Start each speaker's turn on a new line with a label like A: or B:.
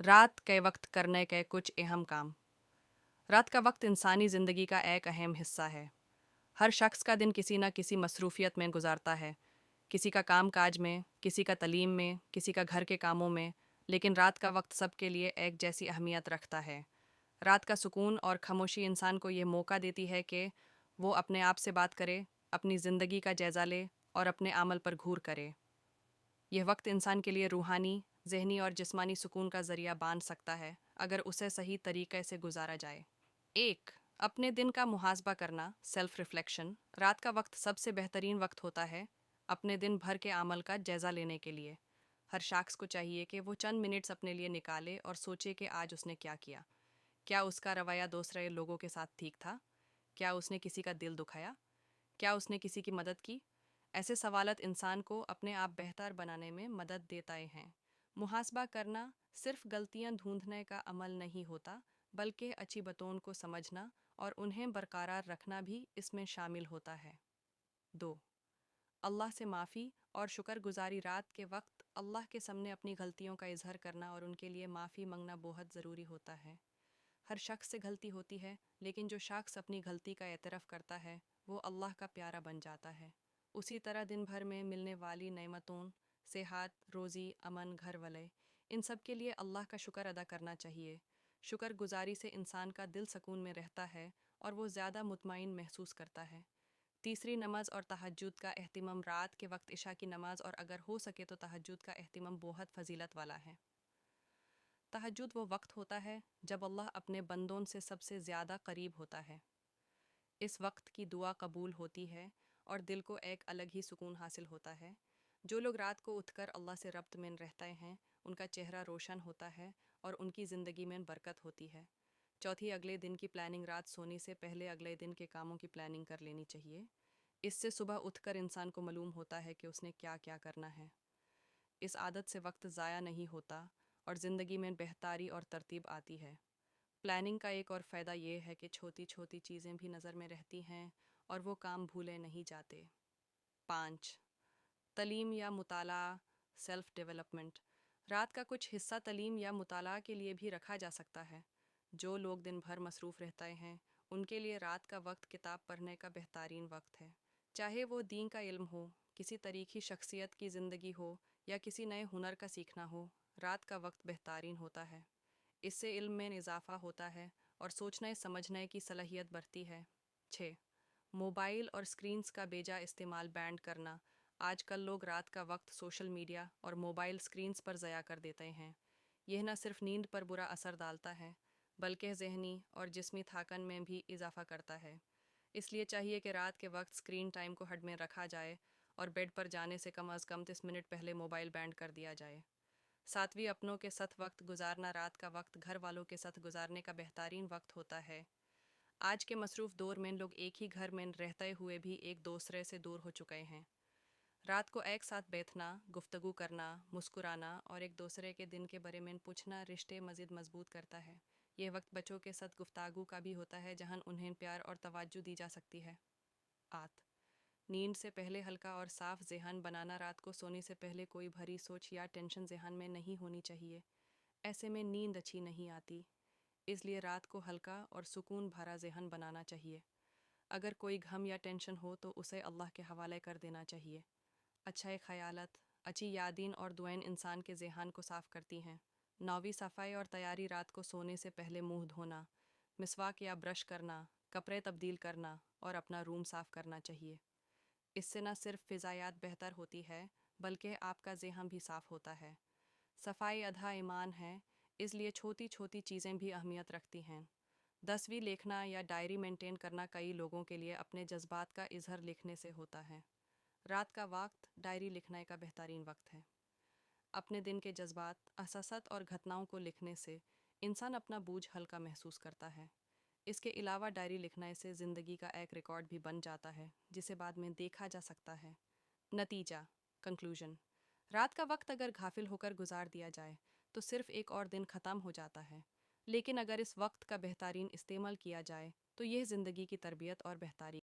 A: रात के वक्त करने के कुछ अहम काम। रात का वक्त इंसानी ज़िंदगी का एक अहम हिस्सा है। हर शख्स का दिन किसी न किसी मसरूफियत में गुजारता है, किसी का काम काज में, किसी का तलीम में, किसी का घर के कामों में, लेकिन रात का वक्त सबके लिए एक जैसी अहमियत रखता है। रात का सुकून और खामोशी इंसान को ये मौका देती है कि वो अपने आप से बात करे, अपनी ज़िंदगी का जायज़ा ले और अपने अमल पर घूर करे। यह वक्त इंसान के लिए रूहानी, ज़हनी और जिस्मानी सुकून का ज़रिया बान सकता है अगर उसे सही तरीके से गुजारा जाए। एक, अपने दिन का मुहासबा करना, सेल्फ रिफ्लेक्शन। रात का वक्त सबसे बेहतरीन वक्त होता है अपने दिन भर के अमल का जायज़ा लेने के लिए। हर शख्स को चाहिए कि वो चंद मिनट्स अपने लिए निकाले और सोचे कि आज उसने क्या किया। क्या उसका रवैया दूसरे लोगों के साथ ठीक था? क्या उसने किसी का दिल दुखाया? क्या उसने किसी की मदद की? ऐसे सवालत इंसान को अपने आप बेहतर बनाने में मदद देते हैं। मुहासबा करना सिर्फ गलतियां ढूंढने का अमल नहीं होता, बल्कि अच्छी बातों को समझना और उन्हें बरकरार रखना भी इसमें शामिल होता है। 2, अल्लाह से माफ़ी और शुक्रगुजारी। रात के वक्त अल्लाह के सामने अपनी गलतियों का इजहार करना और उनके लिए माफ़ी मांगना बहुत ज़रूरी होता है। हर शख्स से गलती होती है, लेकिन जो शख्स अपनी गलती का एतराफ़ करता है वो अल्लाह का प्यारा बन जाता है। उसी तरह दिन भर में मिलने वाली नेमतों, सेहत, रोज़ी, अमन, घर वाले, इन सब के लिए अल्लाह का शुक्र अदा करना चाहिए। शुक्र गुजारी से इंसान का दिल सुकून में रहता है और वो ज़्यादा मुतमईन महसूस करता है। तीसरी, नमाज और तहज्जुद का एहतिमाम। रात के वक्त इशा की नमाज और अगर हो सके तो तहज्जुद का एहतिमाम बहुत फजीलत वाला है। तहज्जुद वो वक्त होता है जब अल्लाह अपने बंदों से सबसे ज़्यादा करीब होता है। इस वक्त की दुआ कबूल होती है और दिल को एक अलग ही सुकून हासिल होता है। जो लोग रात को उठकर अल्लाह से रब्त में रहते हैं उनका चेहरा रोशन होता है और उनकी ज़िंदगी में बरकत होती है। चौथी, अगले दिन की प्लानिंग। रात सोने से पहले अगले दिन के कामों की प्लानिंग कर लेनी चाहिए। इससे सुबह उठकर इंसान को मालूम होता है कि उसने क्या क्या करना है। इस आदत से वक्त ज़ाया नहीं होता और ज़िंदगी में बेहतरी और तरतीब आती है। प्लानिंग का एक और फ़ायदा ये है कि छोटी छोटी चीज़ें भी नज़र में रहती हैं और वो काम भूले नहीं जाते। 5, तलीम या मुताला, सेल्फ डेवलपमेंट। रात का कुछ हिस्सा तलीम या मुताला के लिए भी रखा जा सकता है। जो लोग दिन भर मसरूफ़ रहते हैं उनके लिए रात का वक्त किताब पढ़ने का बेहतरीन वक्त है। चाहे वो दीन का इल्म हो, किसी तरीक़ी शख्सियत की ज़िंदगी हो या किसी नए हुनर का सीखना हो, रात का वक्त बेहतरीन होता है। इससे इल्म में इजाफ़ा होता है और सोचने समझने की सलाहियत बढ़ती है। 6, मोबाइल और स्क्रीन्स का बेजा इस्तेमाल बैंड करना। आजकल लोग रात का वक्त सोशल मीडिया और मोबाइल स्क्रीन्स पर ज़या कर देते हैं। यह न सिर्फ नींद पर बुरा असर डालता है, बल्कि ज़हनी और जिस्मी थकान में भी इजाफ़ा करता है। इसलिए चाहिए कि रात के वक्त स्क्रीन टाइम को हद में रखा जाए और बेड पर जाने से कम अज़ कम 30 मिनट पहले मोबाइल बैंड कर दिया जाए। सातवीं, अपनों के साथ वक्त गुजारना। रात का वक्त घर वालों के साथ गुजारने का बेहतरीन वक्त होता है। आज के मसरूफ़ दौर में लोग एक ही घर में रहते हुए भी एक दूसरे से दूर हो चुके हैं। रात को एक साथ बैठना, गुफ्तगू करना, मुस्कुराना और एक दूसरे के दिन के बारे में पूछना रिश्ते मज़ीद मजबूत करता है। यह वक्त बच्चों के साथ गुफ्तागू का भी होता है जहां उन्हें प्यार और तवज्जो दी जा सकती है। 8, नींद से पहले हल्का और साफ ज़हन बनाना। रात को सोने से पहले कोई भरी सोच या टेंशन ज़हन में नहीं होनी चाहिए। ऐसे में नींद अच्छी नहीं आती। इसलिए रात को हल्का और सुकून भरा ज़हन बनाना चाहिए। अगर कोई गम या टेंशन हो तो उसे अल्लाह के हवाले कर देना चाहिए। अच्छे ख़यालात, अच्छी यादीन और दुआएं इंसान के ज़हन को साफ़ करती हैं। 9वीं, सफाई और तैयारी। रात को सोने से पहले मुंह धोना, मिसवाक या ब्रश करना, कपड़े तब्दील करना और अपना रूम साफ़ करना चाहिए। इससे न सिर्फ फ़िज़ायात बेहतर होती है बल्कि आपका ज़हन भी साफ़ होता है। सफाई आधा ईमान है, इसलिए छोटी छोटी चीज़ें भी अहमियत रखती हैं। 10वीं, लिखना या डायरी मेंटेन करना। कई लोगों के लिए अपने जज्बात का इजहार लिखने से होता है। रात का वक्त डायरी लिखने का बेहतरीन वक्त है। अपने दिन के जज्बात, एहसासात और घटनाओं को लिखने से इंसान अपना बोझ हल्का महसूस करता है। इसके अलावा डायरी लिखने से ज़िंदगी का एक रिकॉर्ड भी बन जाता है जिसे बाद में देखा जा सकता है। नतीजा, कंक्लूजन। रात का वक्त अगर गाफिल होकर गुजार दिया जाए तो सिर्फ एक और दिन ख़त्म हो जाता है, लेकिन अगर इस वक्त का बेहतरीन इस्तेमाल किया जाए तो यह ज़िंदगी की तरबियत और बेहतरी